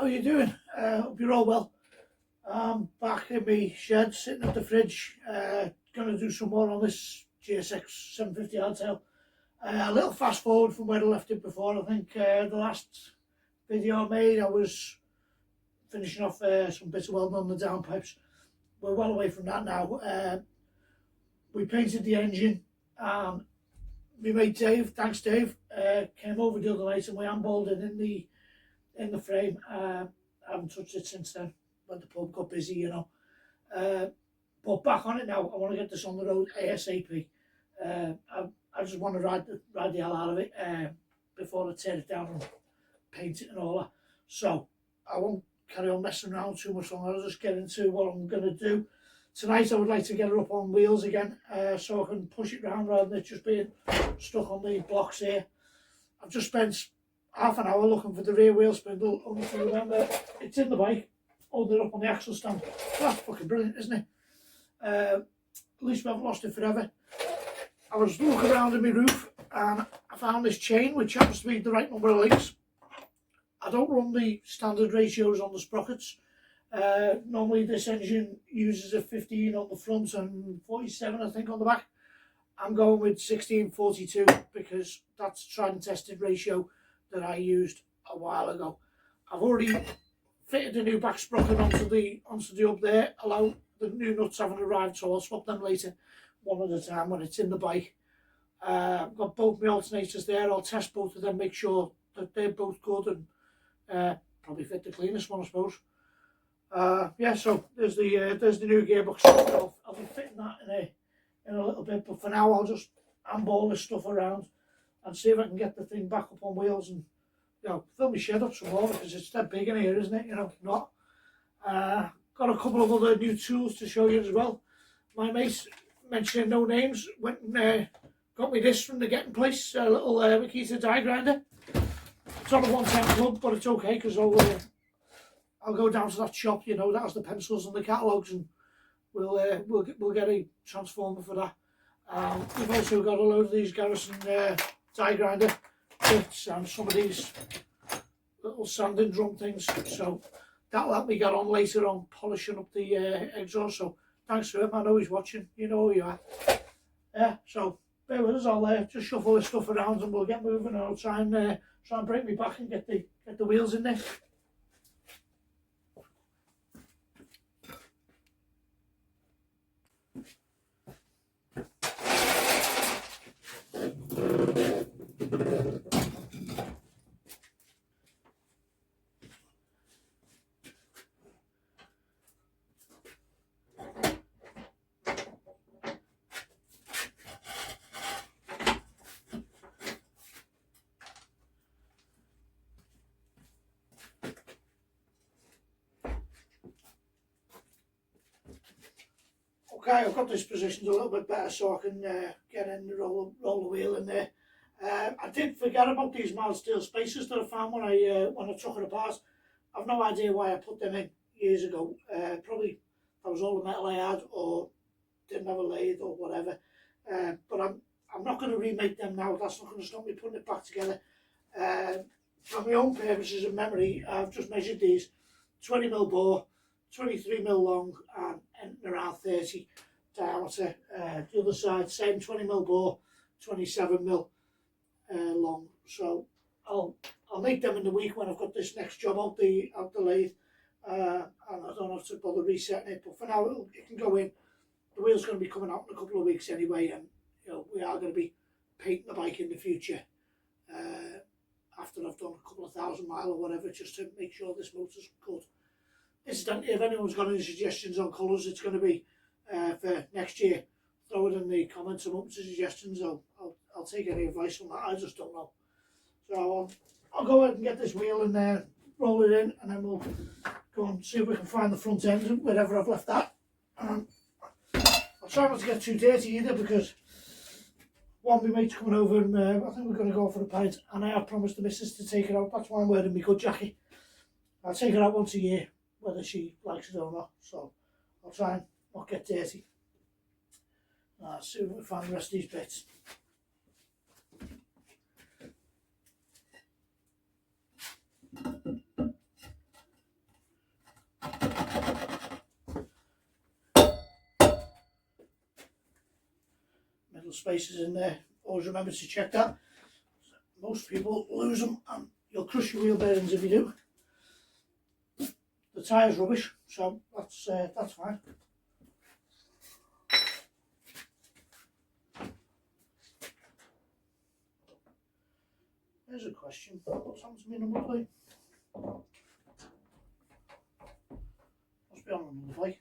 how you doing? Hope you're all well. I'm back in my shed, sitting at the fridge. Going to do some more on this GSX750 hardtail. A little fast forward from where I left it before. I think the last video I made, I was finishing off some bits of welding on the downpipes. We're well away from that now. We painted the engine, and my mate Dave, thanks Dave, came over the other night and we handballed it in the frame. I haven't touched it since then, when the pub got busy, you know. But back on it now. I want to get this on the road ASAP. I just want to ride the hell out of it before I tear it down and paint it and all that. So I won't carry on messing around too much longer. I'll just get into what I'm going to do. Tonight I would like to get her up on wheels again, so I can push it around rather than it just being stuck on the blocks here. I've just spent half an hour looking for the rear wheel spindle, only to remember it's in the bike, holding it up on the axle stand. That's fucking brilliant, isn't it? At least we haven't lost it forever. I was looking around in my roof and I found this chain which happens to be the right number of links. I don't run the standard ratios on the sprockets. Normally this engine uses a 15 on the front and 47 I think on the back. I'm going with 1642 because that's a tried and tested ratio that I used a while ago. I've already fitted a new back sprocket onto the up there. Allow the new nuts haven't arrived, so I'll swap them later, one at a time when it's in the bike. I've got both my alternators there. I'll test both of them, make sure that they're both good, and probably fit the cleanest one, I suppose. Yeah, so there's the new gearbox. I'll be fitting that in a little bit, but for now I'll just handball this stuff around and see if I can get the thing back up on wheels and, you know, fill my shed up some more because it's that big in here, isn't it? You know, not. Got a couple of other new tools to show you as well. My mate, mentioning no names, went and got me this from the Getting Place, a little Makita die grinder. It's on a 110 plug, but it's okay because I'll go down to that shop, you know, that has the pencils and the catalogues, and we'll get a transformer for that. We've also got a load of these Garrison die grinder bits and some of these little sanding drum things, so that'll help me get on later on polishing up the exhaust. So thanks to him, I know he's watching, you know who you are. Yeah, so bear with us. I'll just shuffle this stuff around and we'll get moving, and I'll try and break me back and get the wheels in there. Okay, I've got this positioned a little bit better so I can get in and roll the wheel in there. I did forget about these mild steel spacers that I found when I took it apart. I've no idea why I put them in years ago. Probably that was all the metal I had, or didn't have a lathe or whatever. But I'm not going to remake them now. That's not going to stop me putting it back together. For my own purposes and memory, I've just measured these 20mm bore, 23mm long, and around 30 diameter. The other side, same 20mm bore, 27mm long. So I'll make them in the week when I've got this next job out the lathe, and I don't have to bother resetting it. But for now, it can go in. The wheel's going to be coming out in a couple of weeks anyway, and you know we are going to be painting the bike in the future. After I've done a couple of 1,000 miles or whatever, just to make sure this motor's good. Incidentally, if anyone's got any suggestions on colours, it's going to be for next year. Throw it in the comments. I'm open to suggestions. I'll take any advice on that. I just don't know. So I'll go ahead and get this wheel in there, roll it in, and then we'll go and see if we can find the front end wherever I've left that. I'll try not to get too dirty either, because one, my mate's coming over and I think we're going to go for a pint, and I have promised the missus to take her out. That's why I'm wearing my good jacket. I'll take her out once a year, whether she likes it or not, so I'll try and not get dirty. See if we can find the rest of these bits. idle spaces in there. Always remember to check that. Most people lose them and you'll crush your wheel bearings if you do. The tyre's rubbish, so that's fine. There's a question. What's happened to my number plate? Must be on the number plate.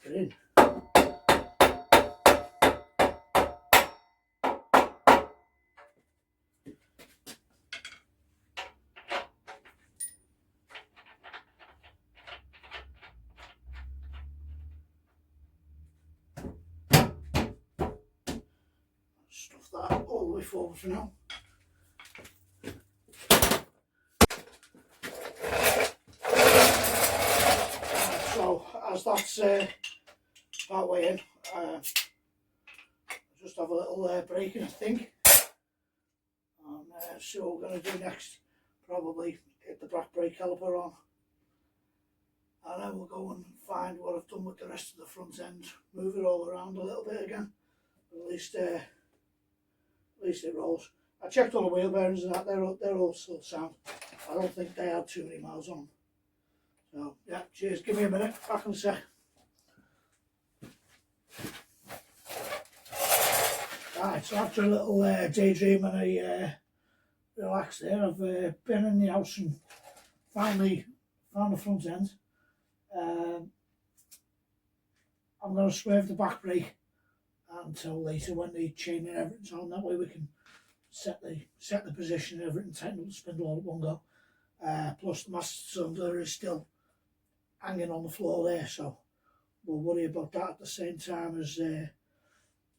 Get in. Stuff that all the way forward for now. So as that's that way in, just have a little break, I think. And so what we're going to do next, probably hit the back brake caliper on, and then we'll go and find what I've done with the rest of the front end, move it all around a little bit again, but at least it rolls. I checked all the wheel bearings and that, they're all still sound. I don't think they had too many miles on them. So yeah, cheers, give me a minute, back in a sec. Right, so after a little daydream and a relax there, I've been in the house and finally found the front end. I'm going to swerve the back brake until later when the chain and everything's on. That way we can set the position and everything, tighten up the spindle all at one go. Plus the master cylinder is still hanging on the floor there, so we'll worry about that at the same time as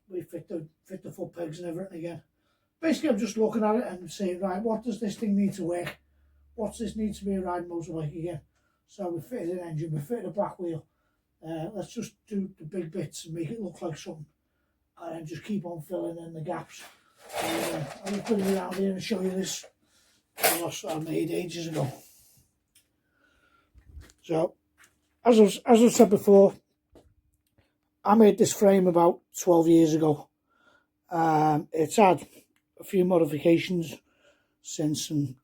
we fit the foot pegs and everything again. Basically, I'm just looking at it and saying, right, what does this thing need to work? What's this need to be a riding motorbike again? So we fitted an engine, we fitted a back wheel. Let's just do the big bits and make it look like something, and then just keep on filling in the gaps. I'll just put it around here and show you this I made ages ago. So, as I've said before, I made this frame about 12 years ago. It's had a few modifications since, and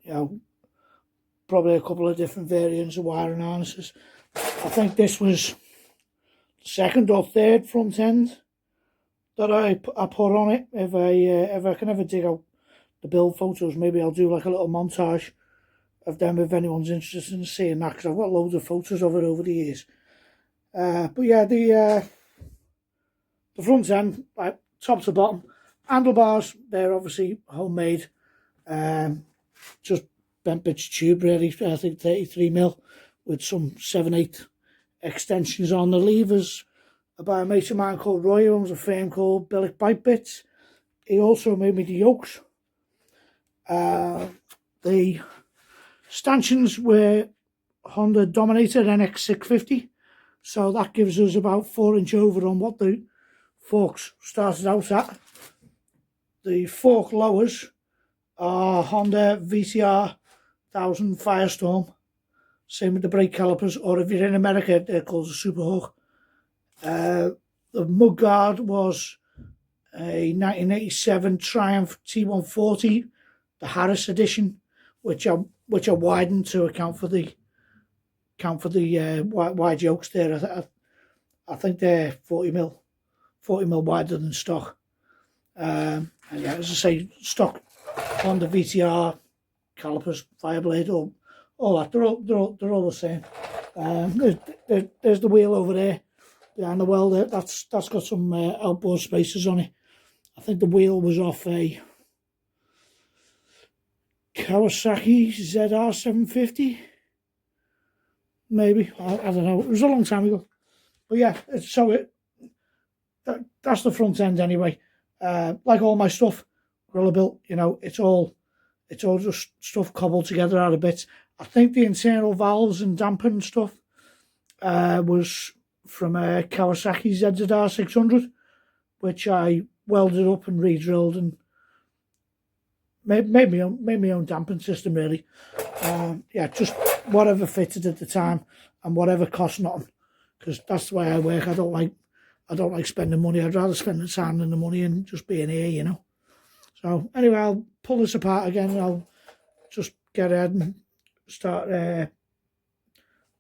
probably a couple of different variants of wiring harnesses. I think this was the second or third front end that I put on it. If I can ever dig out the build photos, maybe I'll do like a little montage of them if anyone's interested in seeing that, because I've got loads of photos of it over the years. But yeah, the front end, like top to bottom, handlebars, they're obviously homemade, just bent bits of tube really, I think 33mm with some 7/8 extensions on. The levers are by a mate of mine called Roy, who owns a firm called Billick Bike Bits. He also made me the yokes. The stanchions were Honda Dominator NX650, so that gives us about 4" over on what the forks started out at. The fork lowers are Honda VCR 1000 Firestorm. Same with the brake calipers, or if you're in America, they're called a Super Hook. The mudguard was a 1987 Triumph T140, the Harris edition, which I widened to account for the wide yokes there. I think they're 40mm wider than stock. And yeah, as I say, stock Honda VTR calipers, Fireblade, all that. They're all the same. There's the wheel over there behind the welder. That's got some outboard spacers on it. I think the wheel was off a Kawasaki ZR750, maybe. I don't know. It was a long time ago. But yeah, that's the front end anyway. Like all my stuff, gorilla built, you know, it's all just stuff cobbled together out of bits. I think the internal valves and dampen stuff was from a Kawasaki ZZR600, which I welded up and re-drilled and made my own damping system really. Yeah, just whatever fitted at the time and whatever cost nothing, because that's the way I work. I don't like spending money. I'd rather spend the time than the money and just being here, you know. So anyway, I'll pull this apart again and I'll just get ahead and start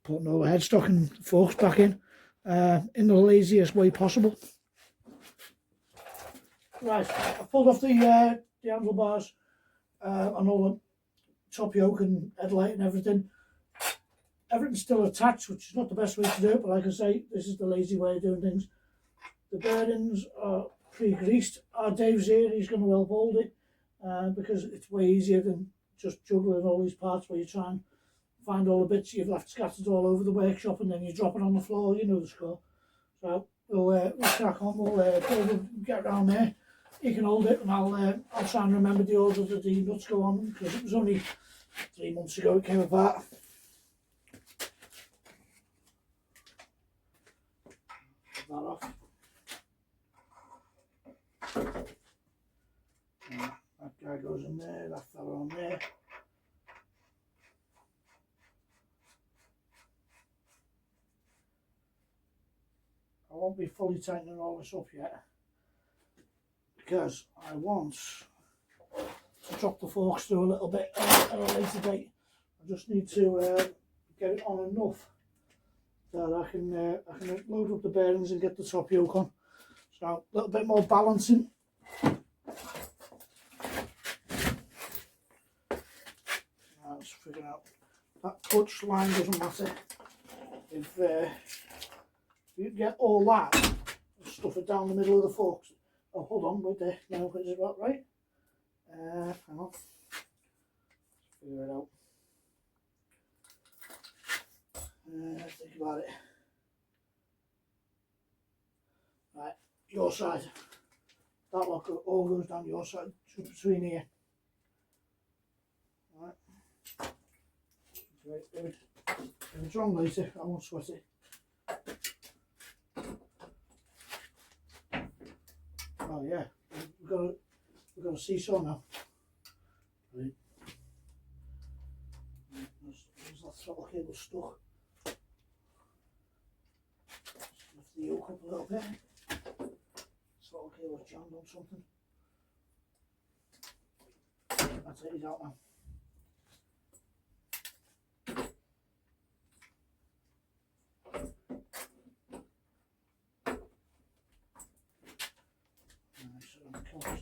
putting all the headstock and forks back in the laziest way possible. Right, I've pulled off the handlebars and all the top yoke and headlight and everything. Everything's still attached, which is not the best way to do it, but like I say, this is the lazy way of doing things. The bearings are pre-greased. Dave's here, he's going to help hold it because it's way easier than just juggling all these parts where you try and find all the bits you've left scattered all over the workshop and then you drop it on the floor, you know the score. So we'll crack on, we'll get around there. He can hold it and I'll try and remember the order that the nuts go on, because it was only 3 months ago it came apart. Put that off. That guy goes in there, that fella on there. I won't be fully tightening all this up yet because I want to drop the forks through a little bit at a later date. I just need to get it on enough that I can load up the bearings and get the top yoke on. So a little bit more balancing. Let's figure out that touch line doesn't matter. If you get all that and stuff it down the middle of the forks. Oh, hold on, wait there. No, is it about right? Hang on. Let's figure it out. Think about it. Right, your side. That lock all goes down your side, just between here. Right. If it's wrong later, I won't sweat it. Oh yeah, we've got a seesaw now. Right. There's that throttle cable stuck. Just lift the yoke up a little bit. Throttle cable jammed on something. That's it, he's out now.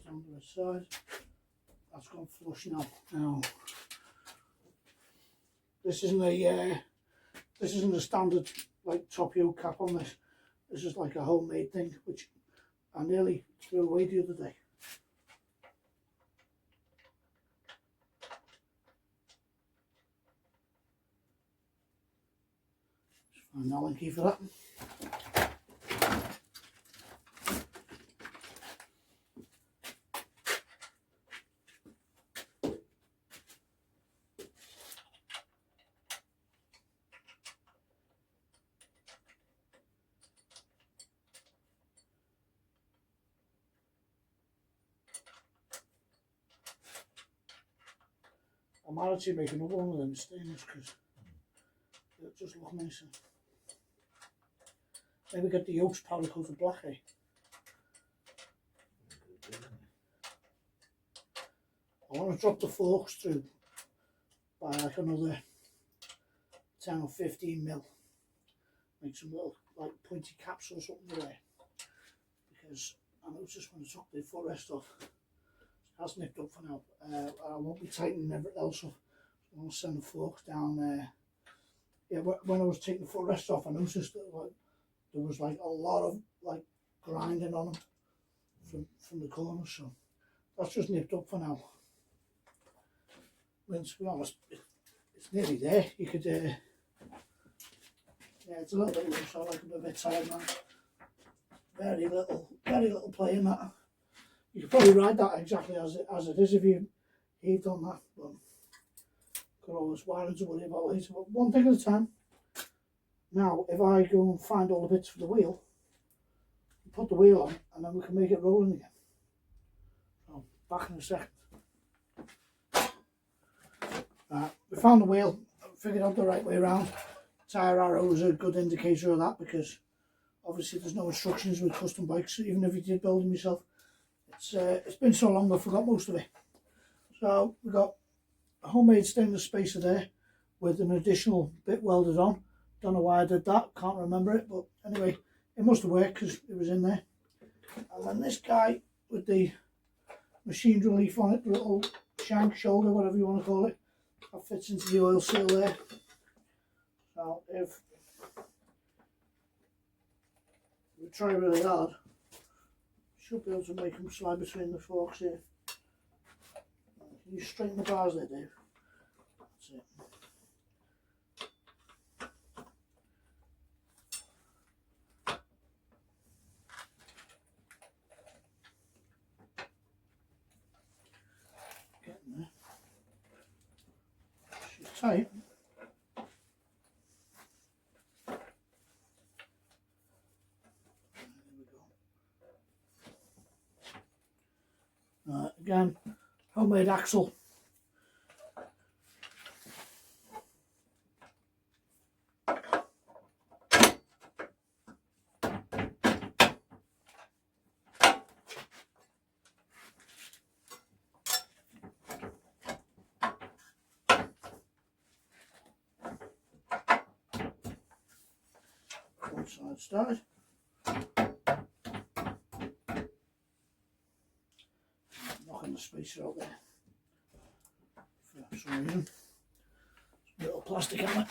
Down to the side. That's gone flush now. Now this isn't a standard like top yoke cap on this. This is like a homemade thing, which I nearly threw away the other day. Just find an Allen key for that. I might actually make another one of them stainless because they just look nicer. Maybe get the yokes powder coated black, eh? I want to drop the forks through by like another 10 or 15 mil. Make some little like pointy caps or something there. Because I noticed when I took the footrest off, that's nipped up for now. I won't be tightening everything else up. I'm going to send the forks down there. Yeah, when I was taking the footrest off, I noticed that like, there was like a lot of like grinding on them from the corners. So that's just nipped up for now. I mean, to be honest, it's nearly there. You could Yeah, it's a little bit loose, so I like a bit tight now. Very little play in that. You could probably ride that exactly as it is if you've done that, but got all this wiring to worry about later. But one thing at a time. Now, if I go and find all the bits for the wheel, put the wheel on, and then we can make it rolling again. So, back in a second. Right, we found the wheel, figured out the right way around. Tyre arrow is a good indicator of that, because obviously there's no instructions with custom bikes, even if you did build them yourself. It's been so long I forgot most of it. So we've got a homemade stainless spacer there with an additional bit welded on. Don't know why I did that, can't remember it, but anyway, it must have worked because it was in there. And then this guy with the machined relief on it, the little shank, shoulder, whatever you want to call it, that fits into the oil seal there. So if we try really hard, should be able to make them slide between the forks here. Can you straighten the bars there, Dave? That's it. Getting there. She's tight. Again, homemade axle. One side started. Knocking the spacer out there for some reason. A little plastic on it.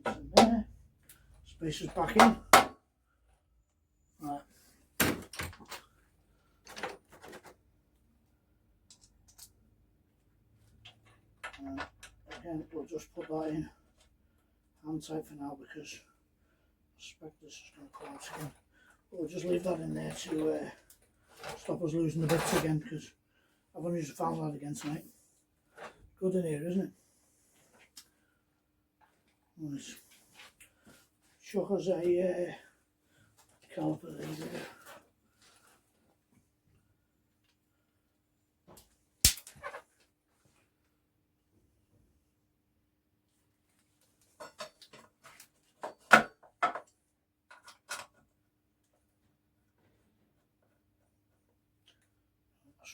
That's in there. Spacer's back in. Right. Again, we'll just put that in hand tight for now because I suspect this is going to collapse again. But we'll just leave that in there to stop us losing the bits again, because I've only just found that again tonight. Good in here, isn't it? Nice. Shook us a caliper there.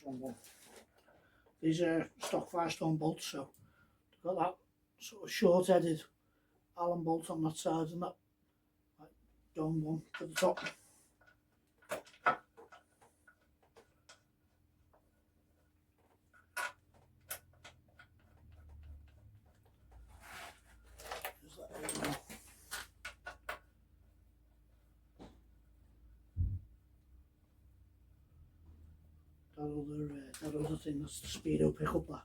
One. These are stock Firestone bolts, so they've got that sort of short-headed Allen bolt on that side and that like dome one to the top. That other thing, that's the speedo pickup there.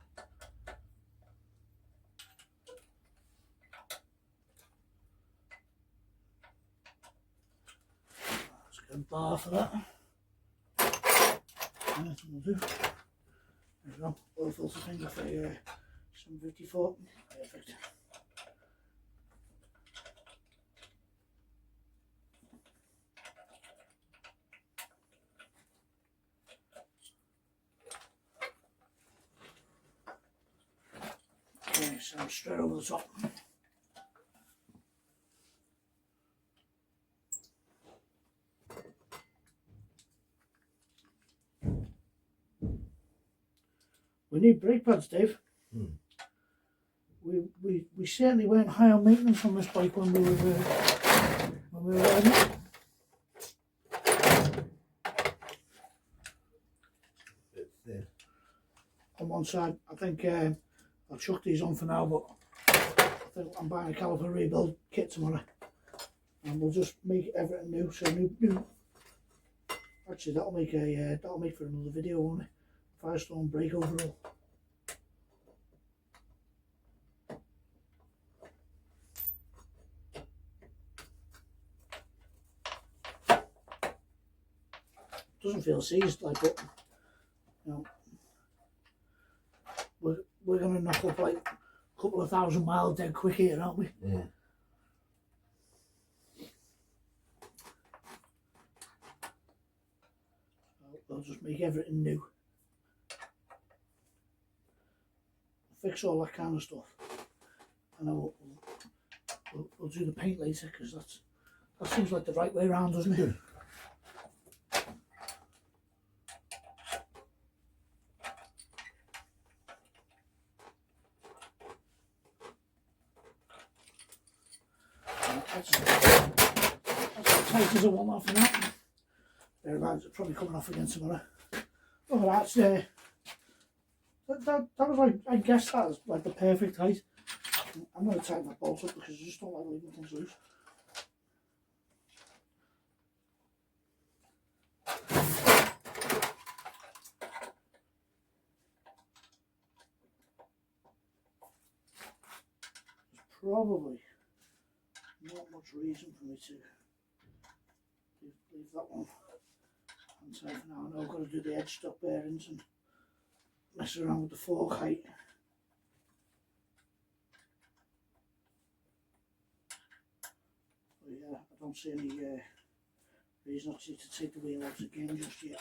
Let's get a bar for that. That's what we'll do. There we go. Oil filter finger for your 754. Perfect. Okay, so straight over the top. We need brake pads, Dave. We certainly weren't high on maintenance on this bike when we were riding it. On one side, I think I'll chuck these on for now, but I think I'm buying a caliper rebuild kit tomorrow, and we'll just make everything new. So new. Actually, that'll make for another video, won't it? Firestone brake overall. Doesn't feel seized like, but you know, we're gonna knock up like a couple of 1,000 miles dead quick here, aren't we? Yeah. I'll just make everything new. Fix all that kind of stuff, and then we'll do the paint later, because that seems like the right way around, doesn't it? That's as tight as I want that for now. Thereabouts, it's probably coming off again tomorrow. Look at that, that was like, I guess that was like the perfect height. I'm going to tighten that bolt up because I just don't like leaving things loose. There's probably not much reason for me to leave that one inside for now. I know I've got to do the edge stop bearings and mess around with the fork height. But yeah, I don't see any reason actually to take the wheel out again just yet.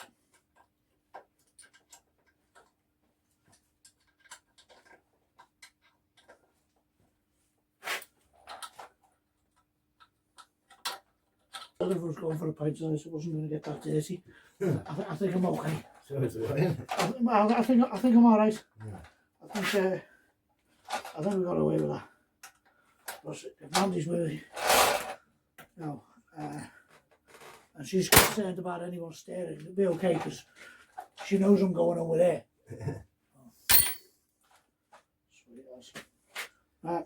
I was going for a pint tonight, so I wasn't going to get that dirty. I think I'm okay. So it's alright. I think I'm all right. Yeah. I think we got away with that. Because if Mandy's really, you know, and she's concerned about anyone staring, it'll be okay because she knows I'm going over there. Sweet as. Right,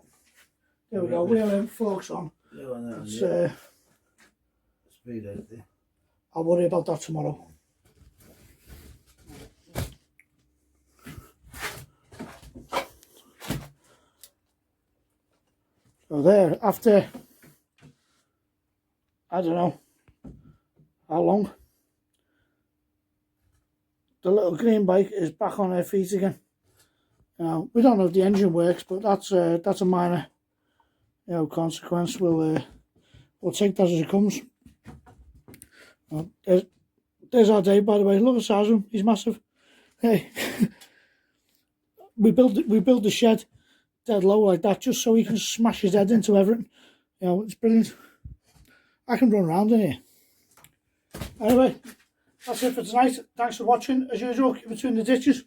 there we go. Wheel in, forks on. It's, speed out there. I'll worry about that tomorrow. So there, after, I don't know how long, the little green bike is back on her feet again. Now, we don't know if the engine works, but that's a minor, you know, consequence. We'll take that as it comes. There's our Dave, by the way. Look at the size of him. He's massive. Hey, we built the shed dead low like that just so he can smash his head into everything. You know, it's brilliant. I can run around in here. Anyway, that's it for tonight. Thanks for watching. As usual, keep between the ditches.